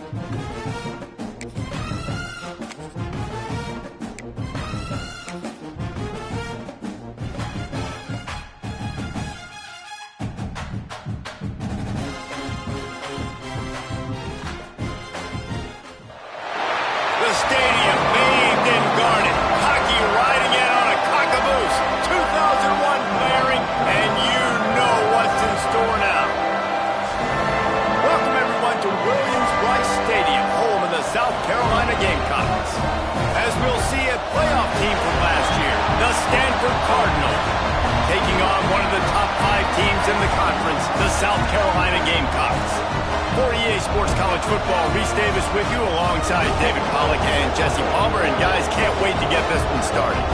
The stadium bathed in garnet. Hockey riding in on a cock-a-moose. 2001 blaring, and you know what's in store now. Welcome, everyone, to Williams-Brice Stadium, home of the South Carolina Gamecocks. As we'll see, a playoff team from last year, the Stanford Cardinals, taking on one of the top 5 teams in the conference, the South Carolina Gamecocks. For EA Sports College Football, Reese Davis with you alongside David Pollack and Jesse Palmer. And guys, can't wait to get this one started.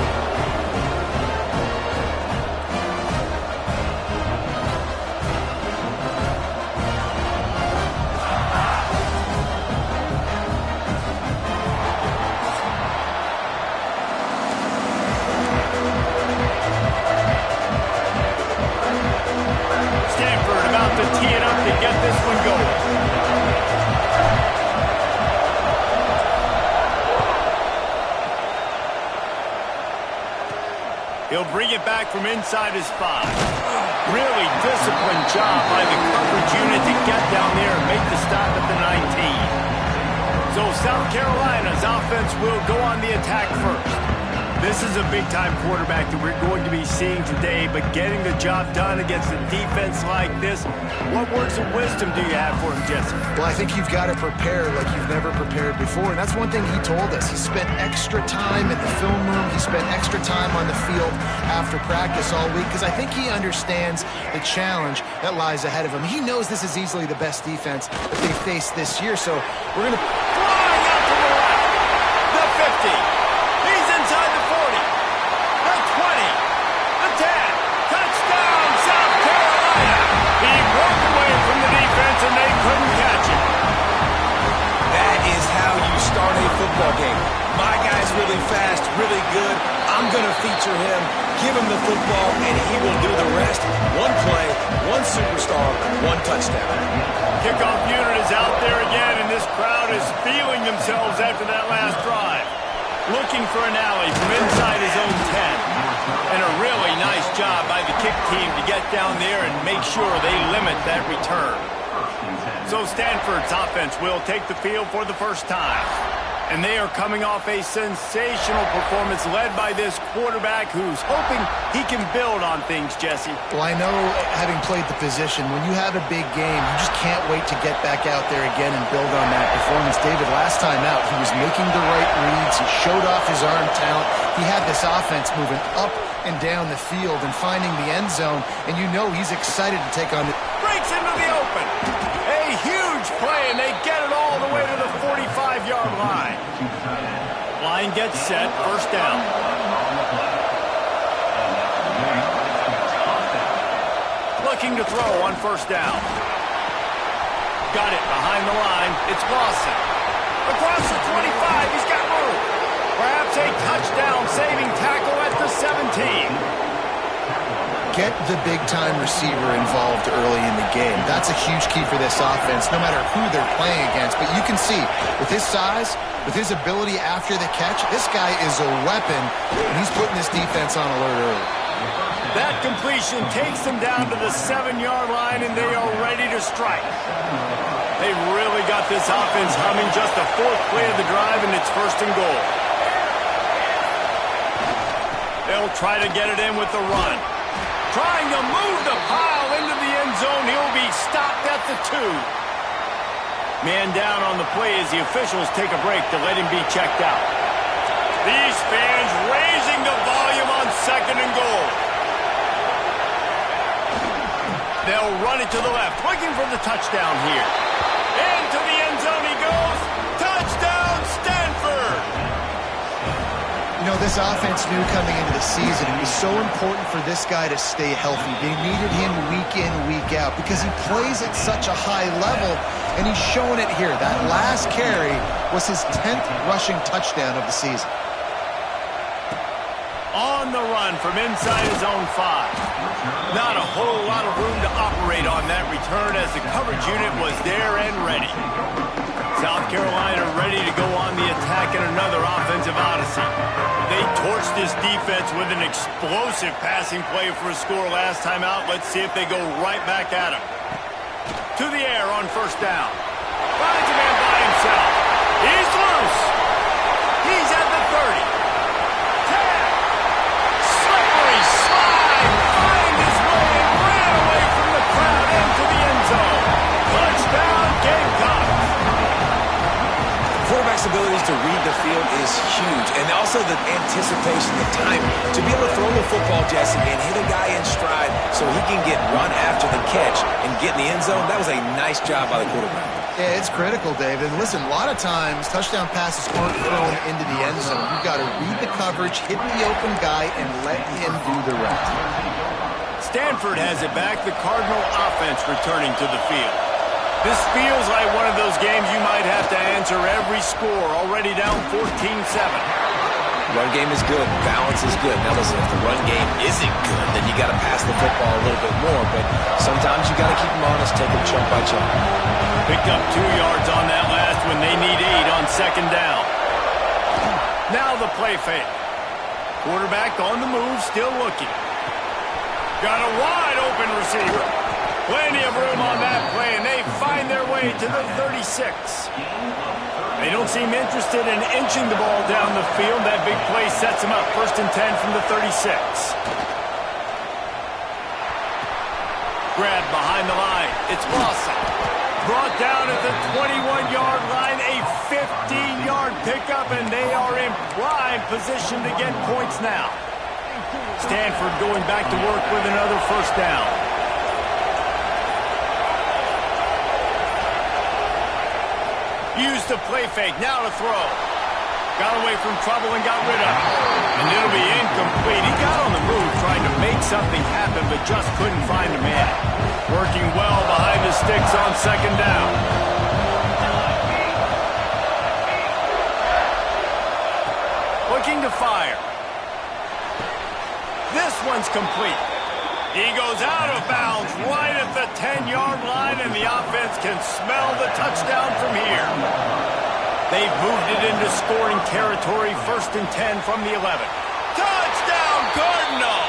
Stanford about to tee it up to get this one going. He'll bring it back from inside his 5. Really disciplined job by the coverage unit to get down there and make the stop at the 19. So South Carolina's offense will go on the attack first. This is a big-time quarterback that we're going to be seeing today, but getting the job done against a defense like this, what words of wisdom do you have for him, Jesse? Well, I think you've got to prepare like you've never prepared before, and that's one thing he told us. He spent extra time in the film room. He spent extra time on the field after practice all week because I think he understands the challenge that lies ahead of him. He knows this is easily the best defense that they faced this year, so we're going to... Flying out to the right, the 50. He's inside the 40, the 20, the 10. Touchdown, South Carolina. He broke away from the defense and they couldn't catch him. That is how you start a football game. My guy's really fast, really good. I'm going to feature him, give him the football, and he will do the rest. One play, one superstar, one touchdown. Kickoff unit is out there again, and this crowd is feeling themselves after that last drive. Looking for an alley from inside his own 10. And a really nice job by the kick team to get down there and make sure they limit that return. So Stanford's offense will take the field for the first time. And they are coming off a sensational performance led by this quarterback who's hoping he can build on things, Jesse. Well, I know, having played the position, when you have a big game, you just can't wait to get back out there again and build on that performance. David, last time out, he was making the right reads. He showed off his arm talent. He had this offense moving up and down the field and finding the end zone, and you know he's excited to take on the... Breaks into the open. A huge play, and they get it all the way to the 45-yard line. Line gets set, first down. Looking to throw on first down. Got it behind the line. It's Lawson. Across the 25, he's got room. Perhaps a touchdown-saving tackle at the 17. Get the big-time receiver involved early in the game. That's a huge key for this offense, no matter who they're playing against. But you can see, with his size, with his ability after the catch, this guy is a weapon, and he's putting this defense on alert early. That completion takes them down to the 7-yard line, and they are ready to strike. They've really got this offense humming. Just the 4th play of the drive, and it's first and goal. They'll try to get it in with the run. Trying to move the pile into the end zone. He'll be stopped at the 2. Man down on the play as the officials take a break to let him be checked out. These fans raising the volume on 2nd and goal. They'll run it to the left, looking for the touchdown here. Into the end zone he goes. Touchdown, Stanford! You know, this offense knew coming into the season it was so important for this guy to stay healthy. They needed him week in, week out because he plays at such a high level, and he's showing it here. That last carry was his 10th rushing touchdown of the season. On the run from inside his own 5. Not a whole lot of room to operate on that return as the coverage unit was there and ready. South Carolina ready to go on the attack in another offensive odyssey. They torched this defense with an explosive passing play for a score last time out. Let's see if they go right back at him. To the air on first down. Finds a man by himself. He's loose. He's at the 30. 10. Slippery slide. Finds his way and ran away from the crowd into the end zone. Touchdown, Gamecocks. Quarterback's abilities to read the field is huge, and also the anticipation, the timing. To be able to throw the football, Jesse, and hit a guy in stride so he can get run after the catch and get in the end zone, that was a nice job by the quarterback. Yeah, it's critical, David. Listen, a lot of times, touchdown passes aren't thrown into the end zone. You've got to read the coverage, hit the open guy, and let him do the rest. Stanford has it back. The Cardinal offense returning to the field. This feels like one of those games you might have to answer every score. Already down 14-7. Run game is good. Balance is good. Now listen, if the run game isn't good, then you got to pass the football a little bit more. But sometimes you got to keep them honest, take them chunk by chunk. Picked up 2 yards on that last one. They need 8 on second down. Now the play fake. Quarterback on the move, still looking. Got a wide open receiver. Plenty of room on that play, and they find their way to the 36. They don't seem interested in inching the ball down the field. That big play sets them up. 1st and 10 from the 36. Grab behind the line. It's Lawson. Brought down at the 21-yard line. A 15-yard pickup, and they are in prime position to get points now. Stanford going back to work with another first down. Used the play fake, now to throw. Got away from trouble and got rid of it. And it'll be incomplete. He got on the move trying to make something happen, but just couldn't find a man. Working well behind the sticks on second down. Looking to fire. This one's complete. He goes out of bounds right at the 10-yard line, and the offense can smell the touchdown from here. They've moved it into scoring territory. 1st and 10 from the 11. Touchdown, Cardinal!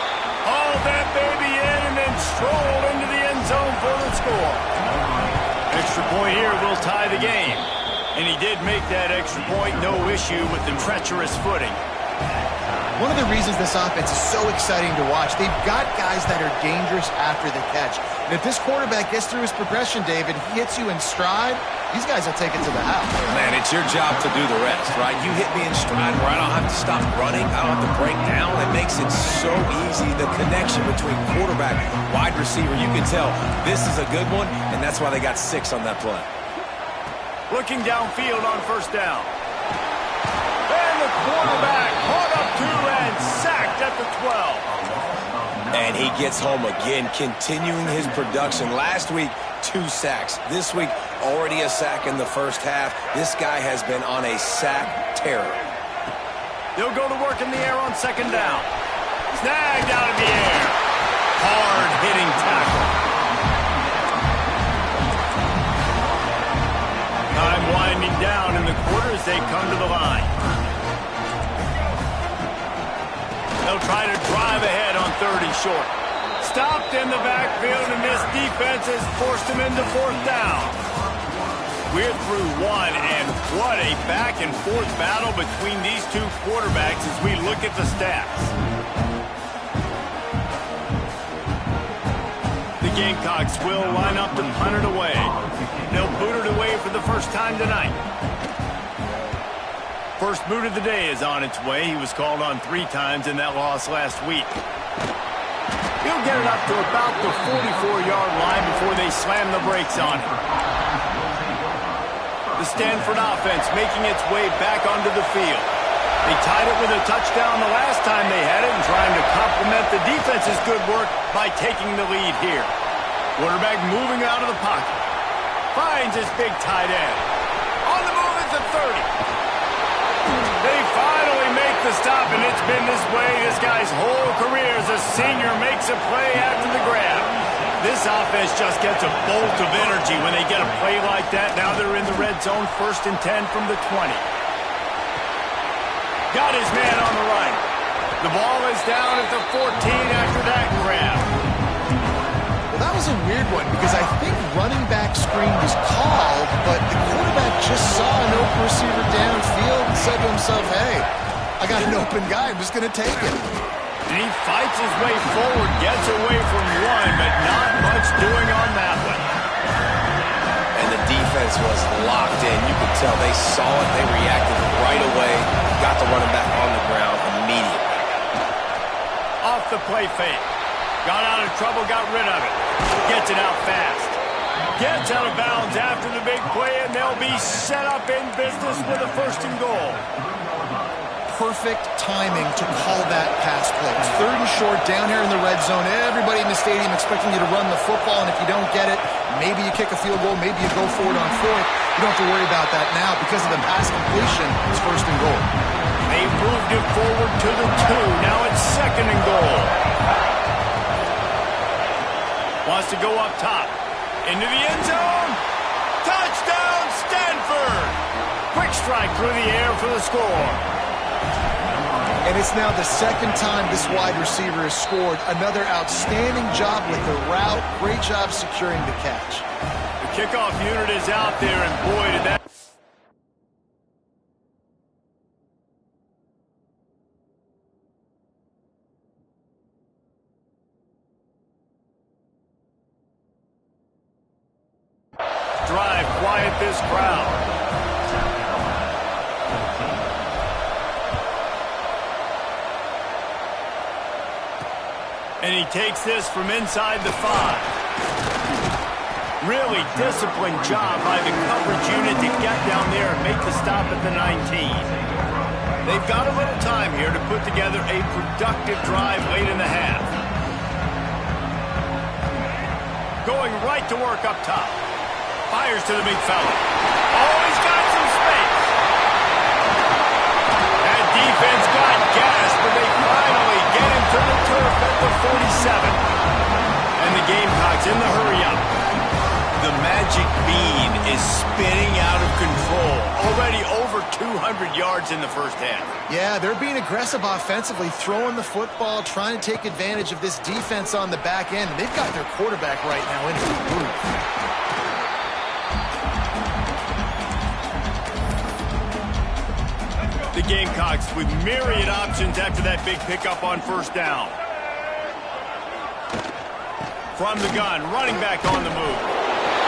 Haul that baby in and then stroll into the end zone for the score. Extra point here will tie the game. And he did make that extra point, no issue with the treacherous footing. One of the reasons this offense is so exciting to watch, they've got guys that are dangerous after the catch. And if this quarterback gets through his progression, David, he hits you in stride, these guys will take it to the house. Man, it's your job to do the rest, right? You hit me in stride where I don't have to stop running, I don't have to break down. It makes it so easy, the connection between quarterback, wide receiver. You can tell this is a good one, and that's why they got 6 on that play. Looking downfield on first down. And the quarterback caught up to and sacked at the 12. And he gets home again, continuing his production. Last week, 2 sacks. This week, already a sack in the first half. This guy has been on a sack terror. They'll go to work in the air on second down. Snagged out of the air. Hard-hitting tackle. Time winding down in the quarter as they come to the line. They'll try to drive ahead on 3rd and short. Stopped in the backfield, and this defense has forced him into 4th down. We're through 1, and what a back-and-forth battle between these two quarterbacks as we look at the stats. The Gamecocks will line up to punt it away. They'll boot it away for the first time tonight. First boot of the day is on its way. He was called on 3 times in that loss last week. He'll get it up to about the 44-yard line before they slam the brakes on him. The Stanford offense making its way back onto the field. They tied it with a touchdown the last time they had it and trying to complement the defense's good work by taking the lead here. Quarterback moving out of the pocket. Finds his big tight end. On the move at the 30. They finally make the stop, and it's been this way this guy's whole career as a senior makes a play after the grab. This offense just gets a bolt of energy when they get a play like that. Now they're in the red zone, 1st and 10 from the 20. Got his man on the right. The ball is down at the 14 after that grab. Well, that was a weird one because I think running back screen was called, but the quarterback just saw an open receiver downfield and said to himself, hey, I got an open guy. I'm just going to take it. And he fights his way forward, gets away from one, but not much doing on that one. And the defense was locked in. You could tell they saw it. They reacted right away. Got the running back on the ground immediately. Off the play fake. Got out of trouble, got rid of it. Gets it out fast. Gets out of bounds after the big play, and they'll be set up in business with a 1st and goal. Perfect timing to call that pass play. It's 3rd and short down here in the red zone. Everybody in the stadium expecting you to run the football, and if you don't get it, maybe you kick a field goal, maybe you go for it on 4th. You don't have to worry about that now because of the pass completion. It's 1st and goal. They moved it forward to the 2. Now it's 2nd and goal. Wants to go up top. Into the end zone. Touchdown, Stanford! Quick strike through the air for the score. And it's now the 2nd time this wide receiver has scored. Another outstanding job with the route. Great job securing the catch. The kickoff unit is out there, and boy, did that... drive quiet this crowd. And he takes this from inside the 5. Really disciplined job by the coverage unit to get down there and make the stop at the 19. They've got a little time here to put together a productive drive late in the half. Going right to work up top. Fires to the big fella. Oh, he's got some space. That defense got gas, but they finally get him to the turf at the 47. And the Gamecocks in the hurry-up. The magic bean is spinning out of control. Already over 200 yards in the first half. Yeah, they're being aggressive offensively, throwing the football, trying to take advantage of this defense on the back end. They've got their quarterback right now in his groove. The Gamecocks with myriad options after that big pickup on 1st down. From the gun, running back on the move.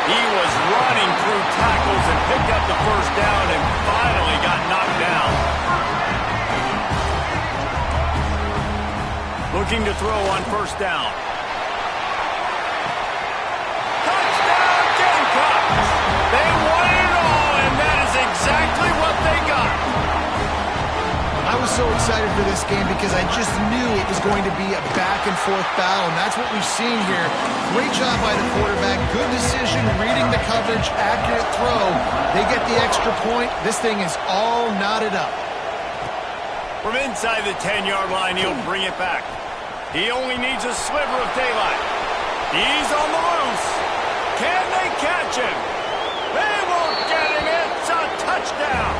He was running through tackles and picked up the 1st down and finally got knocked down. Looking to throw on 1st down. Touchdown, Gamecocks! They won it all, and that is exactly what they got. I was so excited for this game because I just knew it was going to be a back-and-forth battle, and that's what we've seen here. Great job by the quarterback, good decision, reading the coverage, accurate throw. They get the extra point. This thing is all knotted up. From inside the 10-yard line, he'll bring it back. He only needs a sliver of daylight. He's on the loose. Can they catch him? They won't get him. It's a touchdown.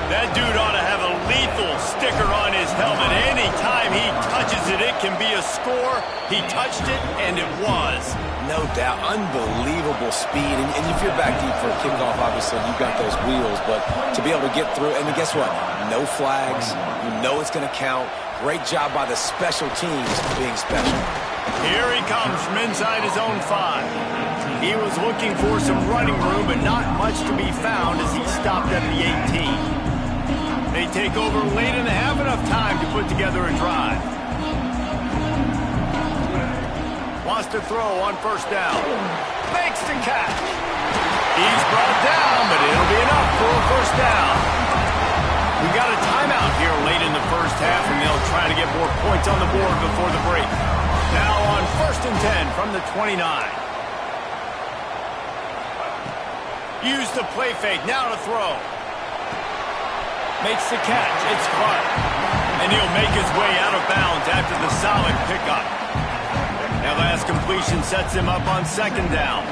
That dude ought to have a lethal sticker on his helmet. Anytime he touches it, it can be a score. He touched it, and it was. No doubt. Unbelievable speed. And if you're back deep for a kickoff, obviously, you've got those wheels. But to be able to get through, and guess what? No flags. You know it's going to count. Great job by the special teams being special. Here he comes from inside his own 5. He was looking for some running room, but not much to be found as he stopped at the 18. They take over late in the half, enough time to put together a drive. Wants to throw on 1st down. Makes the catch. He's brought down, but it'll be enough for a 1st down. We got a timeout here late in the first half, and they'll try to get more points on the board before the break. Now on 1st and 10 from the 29. Use the play fake, now to throw. Makes the catch, it's Clark. And he'll make his way out of bounds after the solid pickup. That last completion sets him up on second down.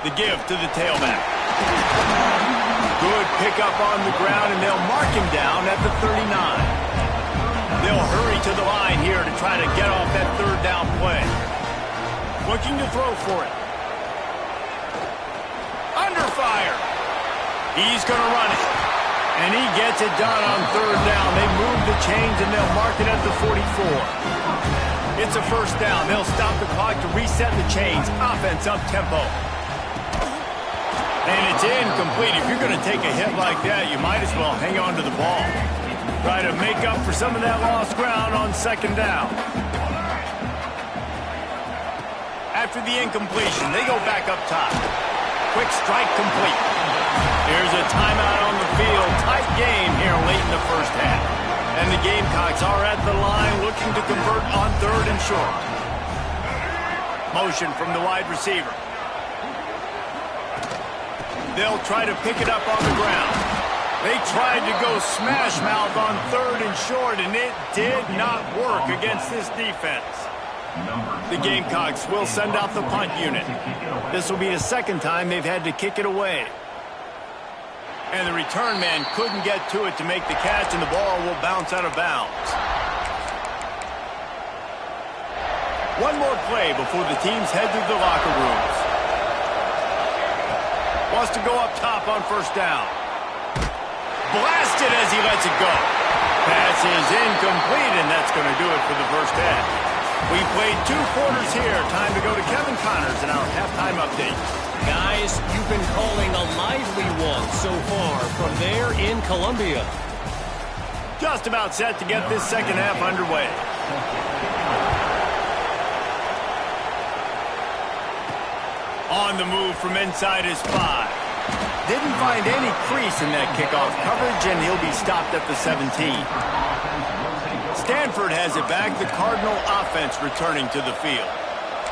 The give to the tailback. Good pickup on the ground, and they'll mark him down at the 39. They'll hurry to the line here to try to get off that third down play. Looking to throw for it. Under fire. He's going to run it. And he gets it done on third down. They move the chains, and they'll mark it at the 44. It's a first down. They'll stop the clock to reset the chains. Offense up tempo. And it's incomplete. If you're going to take a hit like that, you might as well hang on to the ball. Try to make up for some of that lost ground on second down. After the incompletion, they go back up top. Quick strike complete. Here's a timeout on the field. Tight game here late in the first half. And the Gamecocks are at the line looking to convert on third and short. Motion from the wide receiver. They'll try to pick it up on the ground. They tried to go smash mouth on third and short, and it did not work against this defense. The Gamecocks will send out the punt unit. This will be the second time they've had to kick it away. And the return man couldn't get to it to make the catch, and the ball will bounce out of bounds. One more play before the teams head to the locker rooms. Wants to go up top on first down. Blasted as he lets it go. Pass is incomplete, and that's going to do it for the first half. We played 2 quarters here. Time to go to Kevin Connors in our halftime update. Guys, you've been calling a lively one so far from there in Columbia. Just about set to get this second half underway. On the move from inside his 5. Didn't find any crease in that kickoff coverage, and he'll be stopped at the 17. Stanford has it back. The Cardinal offense returning to the field.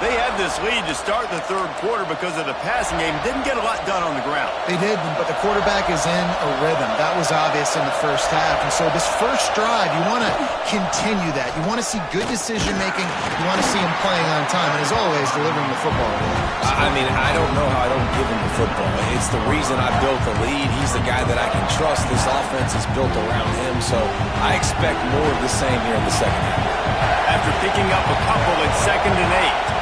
They had this lead to start the third quarter because of the passing game. Didn't get a lot done on the ground. They did, but the quarterback is in a rhythm. That was obvious in the first half. And so this first drive, you want to continue that. You want to see good decision-making. You want to see him playing on time. And as always, delivering the football. I mean, I don't know how I don't give him the football. It's the reason I built the lead. He's the guy that I can trust. This offense is built around him. So I expect more of the same here in the second half. After picking up a couple at 2nd and 8.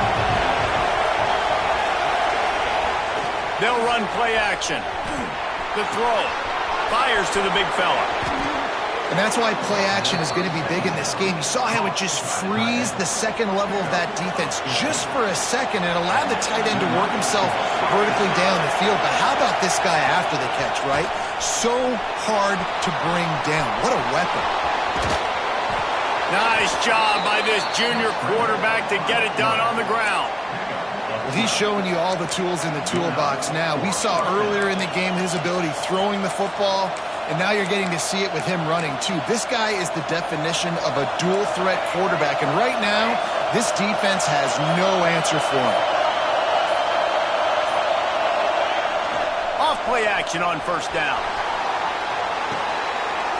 They'll run play action. The throw. Fires to the big fella. And that's why play action is going to be big in this game. You saw how it just frees the second level of that defense just for a second and allowed the tight end to work himself vertically down the field. But how about this guy after the catch, right? So hard to bring down. What a weapon. Nice job by this junior quarterback to get it done on the ground. Well, he's showing you all the tools in the toolbox now. We saw earlier in the game his ability throwing the football, and now you're getting to see it with him running too. This guy is the definition of a dual-threat quarterback, and right now, this defense has no answer for him. Off play action on first down.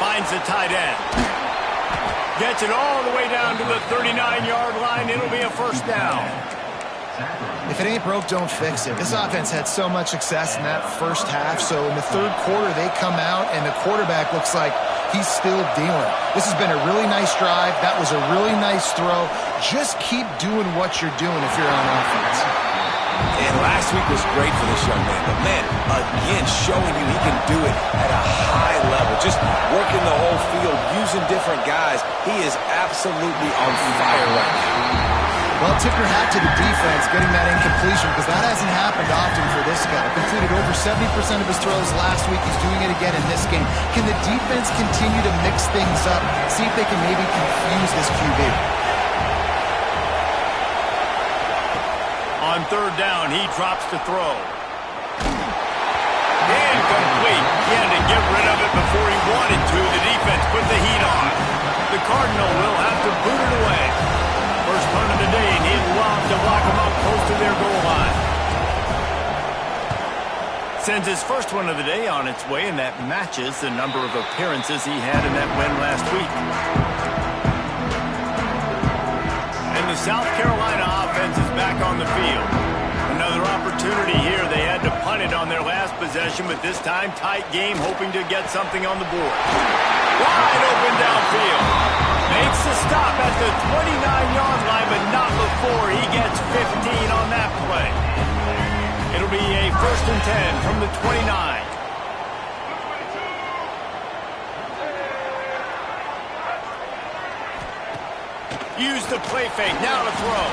Finds the tight end. Gets it all the way down to the 39-yard line. It'll be a first down. If it ain't broke, don't fix it. This offense had so much success in that first half, so in the third quarter, they come out, and the quarterback looks like he's still dealing. This has been a really nice drive. That was a really nice throw. Just keep doing what you're doing if you're on offense. And last week was great for this young man. But, man, again, showing you he can do it at a high level. Just working the whole field, using different guys. He is absolutely on fire right now. Well, tip your hat to the defense getting that incompletion because that hasn't happened often for this guy. Completed over 70% of his throws last week. He's doing it again in this game. Can the defense continue to mix things up? See if they can maybe confuse this QB. On third down, he drops to throw. Incomplete. He had to get rid of it before he wanted to. The defense put the heat on. The Cardinal will have to boot it away. First punt of the day, and he'd love to block them up close to their goal line. Sends his first one of the day on its way, and that matches the number of appearances he had in that win last week. And the South Carolina offense is back on the field. Another opportunity here. They had to punt it on their last possession, but this time tight game, hoping to get something on the board. Wide open downfield. Makes the stop at the 29-yard line, but not before he gets 15 on that play. It'll be a 1st and 10 from the 29. Use the play fake. Now to throw.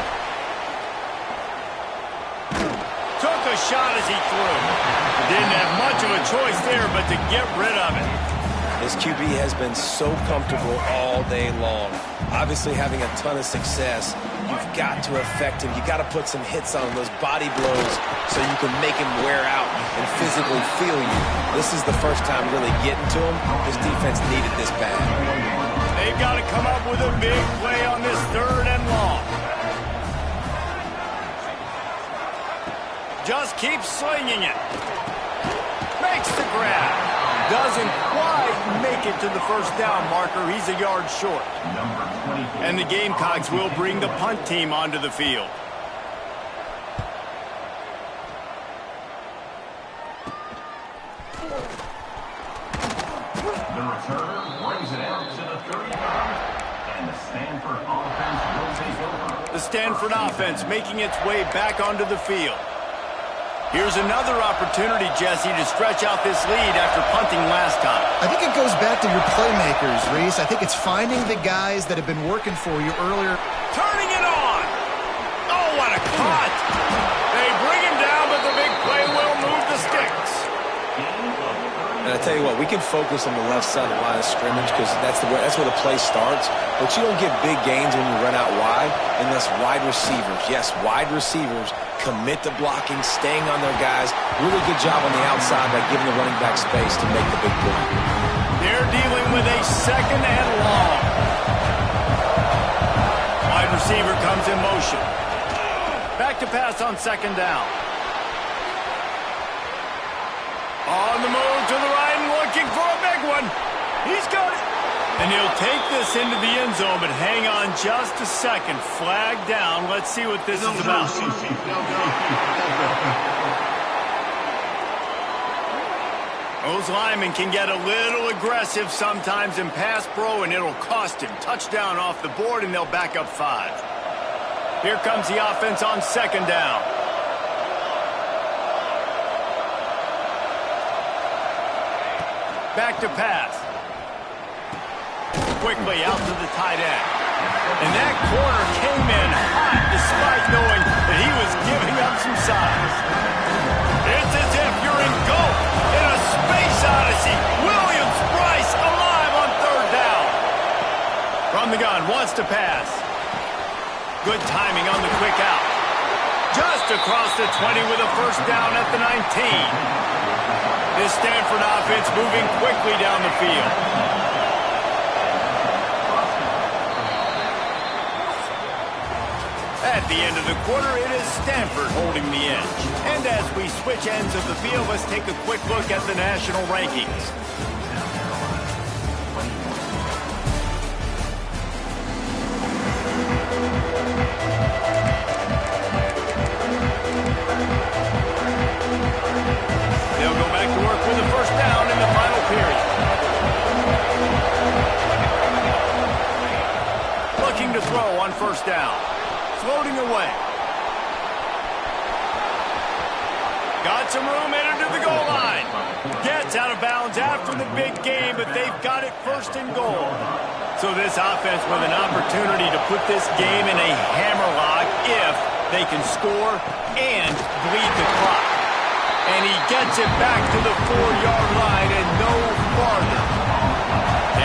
Took a shot as he threw. Didn't have much of a choice there, but to get rid of it. This QB has been so comfortable all day long. Obviously having a ton of success. You've got to affect him. You've got to put some hits on him, those body blows, so you can make him wear out and physically feel you. This is the first time really getting to him. This defense needed this bad. They've got to come up with a big play on this 3rd and long. Just keeps slinging it. Makes the grab. Doesn't quite make it to the first down marker. He's a yard short. And the Gamecocks will bring the punt team onto the field. The returner brings it out to the 30-yard, and the Stanford offense will take over. The Stanford offense making its way back onto the field. Here's another opportunity, Jesse, to stretch out this lead after punting last time. I think it goes back to your playmakers, Reese. I think it's finding the guys that have been working for you earlier. Turning it on! Oh, what a cut! They bring him down, but the big play will move the sticks. And I tell you what, we can focus on the left side of the line of scrimmage because that's where the play starts. But you don't get big gains when you run out wide unless wide receivers, yes, wide receivers, commit to blocking, staying on their guys. Really good job on the outside by giving the running back space to make the big play. They're dealing with a 2nd and long. Wide receiver comes in motion. Back to pass on 2nd down. On the move to the right and looking for a big one. He's got it. And he'll take this into the end zone, but hang on just a second. Flag down. Let's see what this is about. Those linemen can get a little aggressive sometimes in pass pro, and it'll cost him. Touchdown off the board, and they'll back up 5. Here comes the offense on 2nd down. Back to pass. Quickly out to the tight end. And that corner came in hot despite knowing that he was giving up some size. It's as if you're engulfed in a space odyssey. Williams-Brice alive on 3rd down. From the gun, wants to pass. Good timing on the quick out. Just across the 20 with a 1st down at the 19. This Stanford offense moving quickly down the field. At the end of the quarter, it is Stanford holding the edge. And as we switch ends of the field, let's take a quick look at the national rankings. They'll go back to work with a 1st down in the final period. Looking to throw on 1st down. Floating away. Got some room, headed to the goal line. Gets out of bounds after the big game, but they've got it 1st and goal. So this offense with an opportunity to put this game in a hammerlock if they can score and bleed the clock. And he gets it back to the 4-yard line and no farther.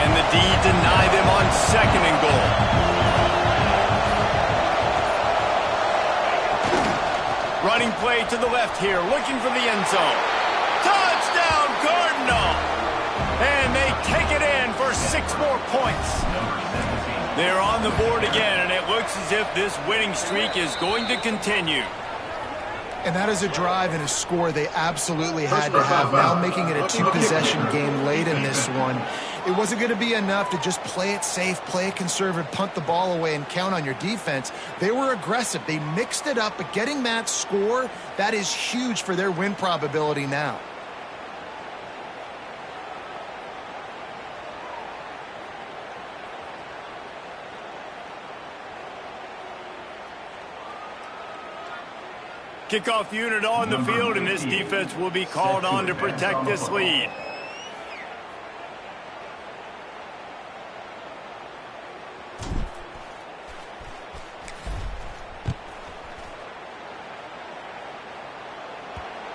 And the D deny them on 2nd and goal. Running play to the left here, looking for the end zone. Touchdown, Cardinal! And they take it in for 6 more points. They're on the board again, and it looks as if this winning streak is going to continue. And that is a drive and a score they absolutely had to have. Now making it a two-possession game late in this one. It wasn't going to be enough to just play it safe, play it conservative, punt the ball away, and count on your defense. They were aggressive. They mixed it up, but getting that score, that is huge for their win probability now. Kickoff unit on the field, and this defense will be called on to protect this lead.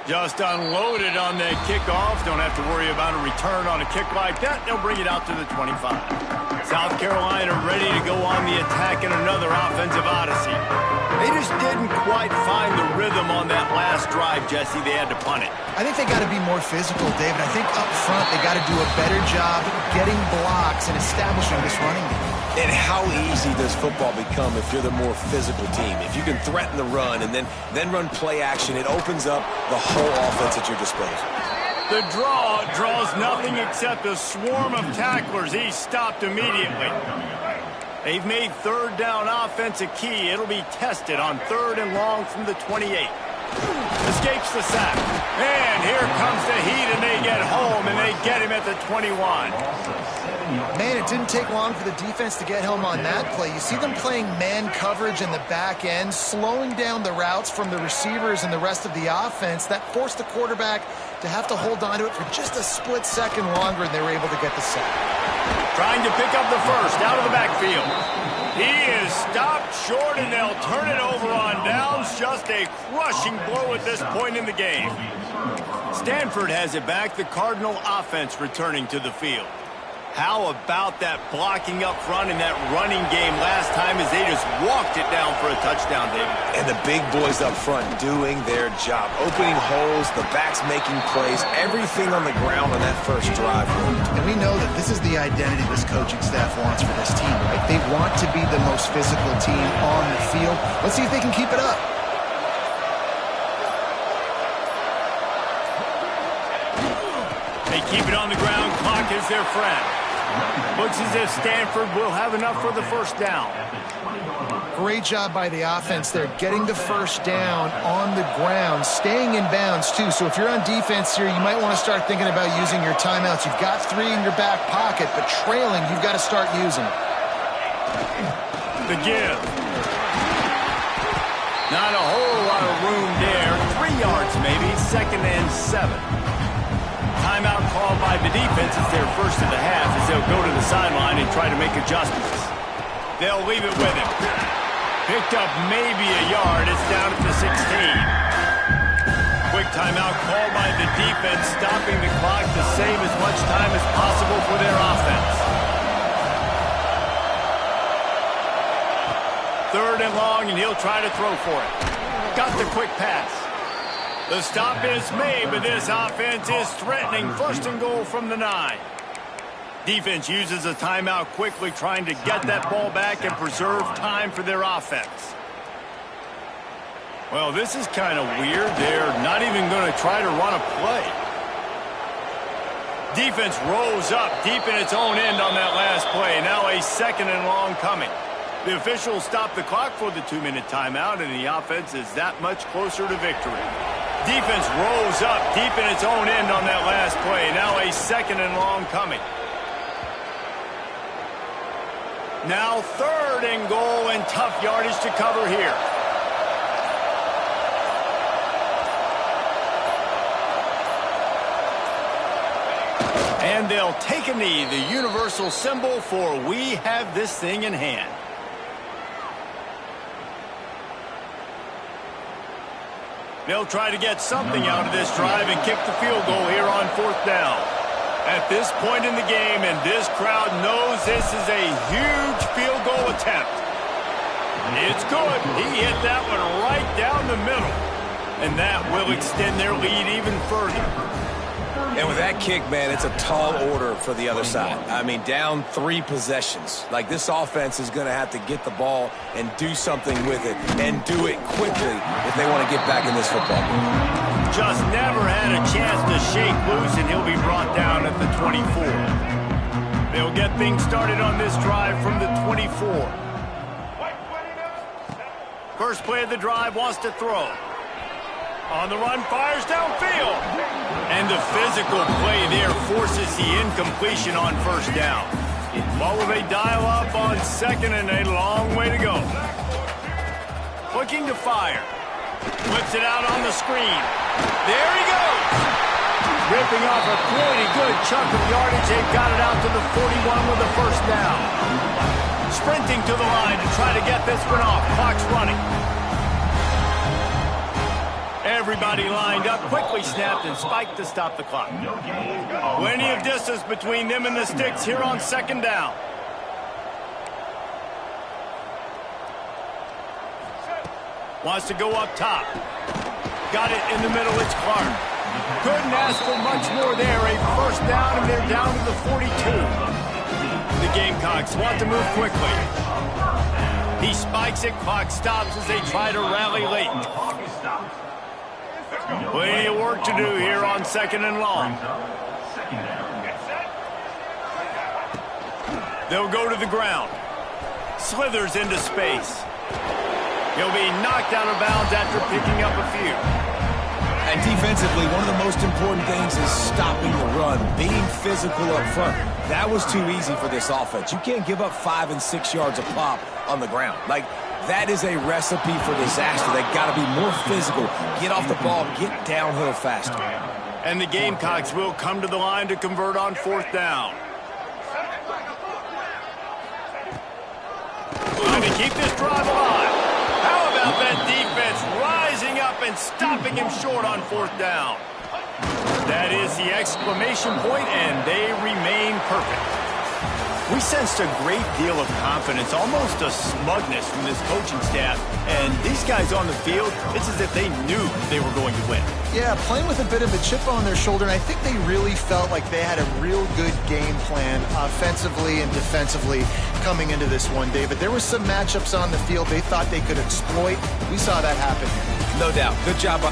Just unloaded on that kickoff. Don't have to worry about a return on a kick like that. They'll bring it out to the 25. South Carolina ready to go on the attack in another offensive odyssey. They just didn't quite find the rhythm on that last drive, Jesse. They had to punt it. I think they got to be more physical, David. I think up front they got to do a better job getting blocks and establishing this running game. And how easy does football become if you're the more physical team? If you can threaten the run and then run play action, it opens up the whole offense at your disposal. The draw draws nothing except a swarm of tacklers. He's stopped immediately. They've made third down offense a key. It'll be tested on 3rd and long from the 28. Escapes the sack. And here comes the heat, and they get home, and they get him at the 21. Man, it didn't take long for the defense to get home on that play. You see them playing man coverage in the back end, slowing down the routes from the receivers and the rest of the offense. That forced the quarterback to have to hold on to it for just a split second longer, and they were able to get the sack. Trying to pick up the first out of the backfield. He is stopped short, and they'll turn it over on downs. Just a crushing blow at this point in the game. Stanford has it back. The Cardinal offense returning to the field. How about that blocking up front and that running game last time as they just walked it down for a touchdown, David? And the big boys up front doing their job. Opening holes, the backs making plays, everything on the ground on that first drive. And we know that this is the identity this coaching staff wants for this team, right? They want to be the most physical team on the field. Let's see if they can keep it up. They keep it on the ground. Clock is their friend. Looks as if Stanford will have enough for the first down. Great job by the offense there, getting the first down on the ground, staying in bounds too. So if you're on defense here, you might want to start thinking about using your timeouts. You've got 3 in your back pocket, but trailing, you've got to start using it. The give. Not a whole lot of room there. 3 yards maybe, 2nd and 7. Timeout called by the defense. It's their first of the half as they'll go to the sideline and try to make adjustments. They'll leave it with him. Picked up maybe a yard. It's down at the 16. Quick timeout called by the defense, stopping the clock to save as much time as possible for their offense. 3rd and long, and he'll try to throw for it. Got the quick pass. The stop is made, but this offense is threatening. 1st and goal from the 9. Defense uses a timeout quickly, trying to get that ball back and preserve time for their offense. Well, this is kind of weird. They're not even going to try to run a play. Defense rolls up deep in its own end on that last play. Now a 2nd and long coming. The officials stop the clock for the 2-minute timeout, and the offense is that much closer to victory. Defense rolls up deep in its own end on that last play. Now a 2nd and long coming. Now 3rd and goal, and tough yardage to cover here. And they'll take a knee, the universal symbol for we have this thing in hand. They'll try to get something out of this drive and kick the field goal here on 4th down. At this point in the game, and this crowd knows this is a huge field goal attempt. It's good. He hit that one right down the middle. And that will extend their lead even further. And with that kick, man, it's a tall order for the other side. I mean, down 3 possessions. Like, this offense is going to have to get the ball and do something with it, and do it quickly if they want to get back in this football game. Just never had a chance to shake loose, and he'll be brought down at the 24. They'll get things started on this drive from the 24. First play of the drive, wants to throw. On the run, fires downfield. And the physical play there forces the incompletion on first down. What will they dial up on second, and a long way to go. Looking to fire. Flips it out on the screen. There he goes. Ripping off a pretty good chunk of yardage. They've got it out to the 41 with the first down. Sprinting to the line to try to get this one off. Clock's running. Everybody lined up, quickly snapped and spiked to stop the clock. Plenty of distance between them and the sticks here on second down. Wants to go up top. Got it in the middle, it's Clark. Couldn't ask for much more there. A first down, and they're down to the 42. The Gamecocks want to move quickly. He spikes it, clock stops as they try to rally late. Plenty of work to do here on second and long. They'll go to the ground. Slithers into space. He'll be knocked out of bounds after picking up a few. And defensively, one of the most important things is stopping the run, being physical up front. That was too easy for this offense. You can't give up 5 and 6 yards a pop on the ground. Like, that is a recipe for disaster. They got to be more physical, get off the ball, get downhill faster. And the Gamecocks will come to the line to convert on fourth down. Trying to keep this drive alive. How about that defense rising up and stopping him short on fourth down? That is the exclamation point, and they remain perfect. We sensed a great deal of confidence, almost a smugness from this coaching staff. And these guys on the field, it's as if they knew they were going to win. Yeah, playing with a bit of a chip on their shoulder, and I think they really felt like they had a real good game plan offensively and defensively coming into this one, David. There were some matchups on the field they thought they could exploit. We saw that happen here. No doubt. Good job.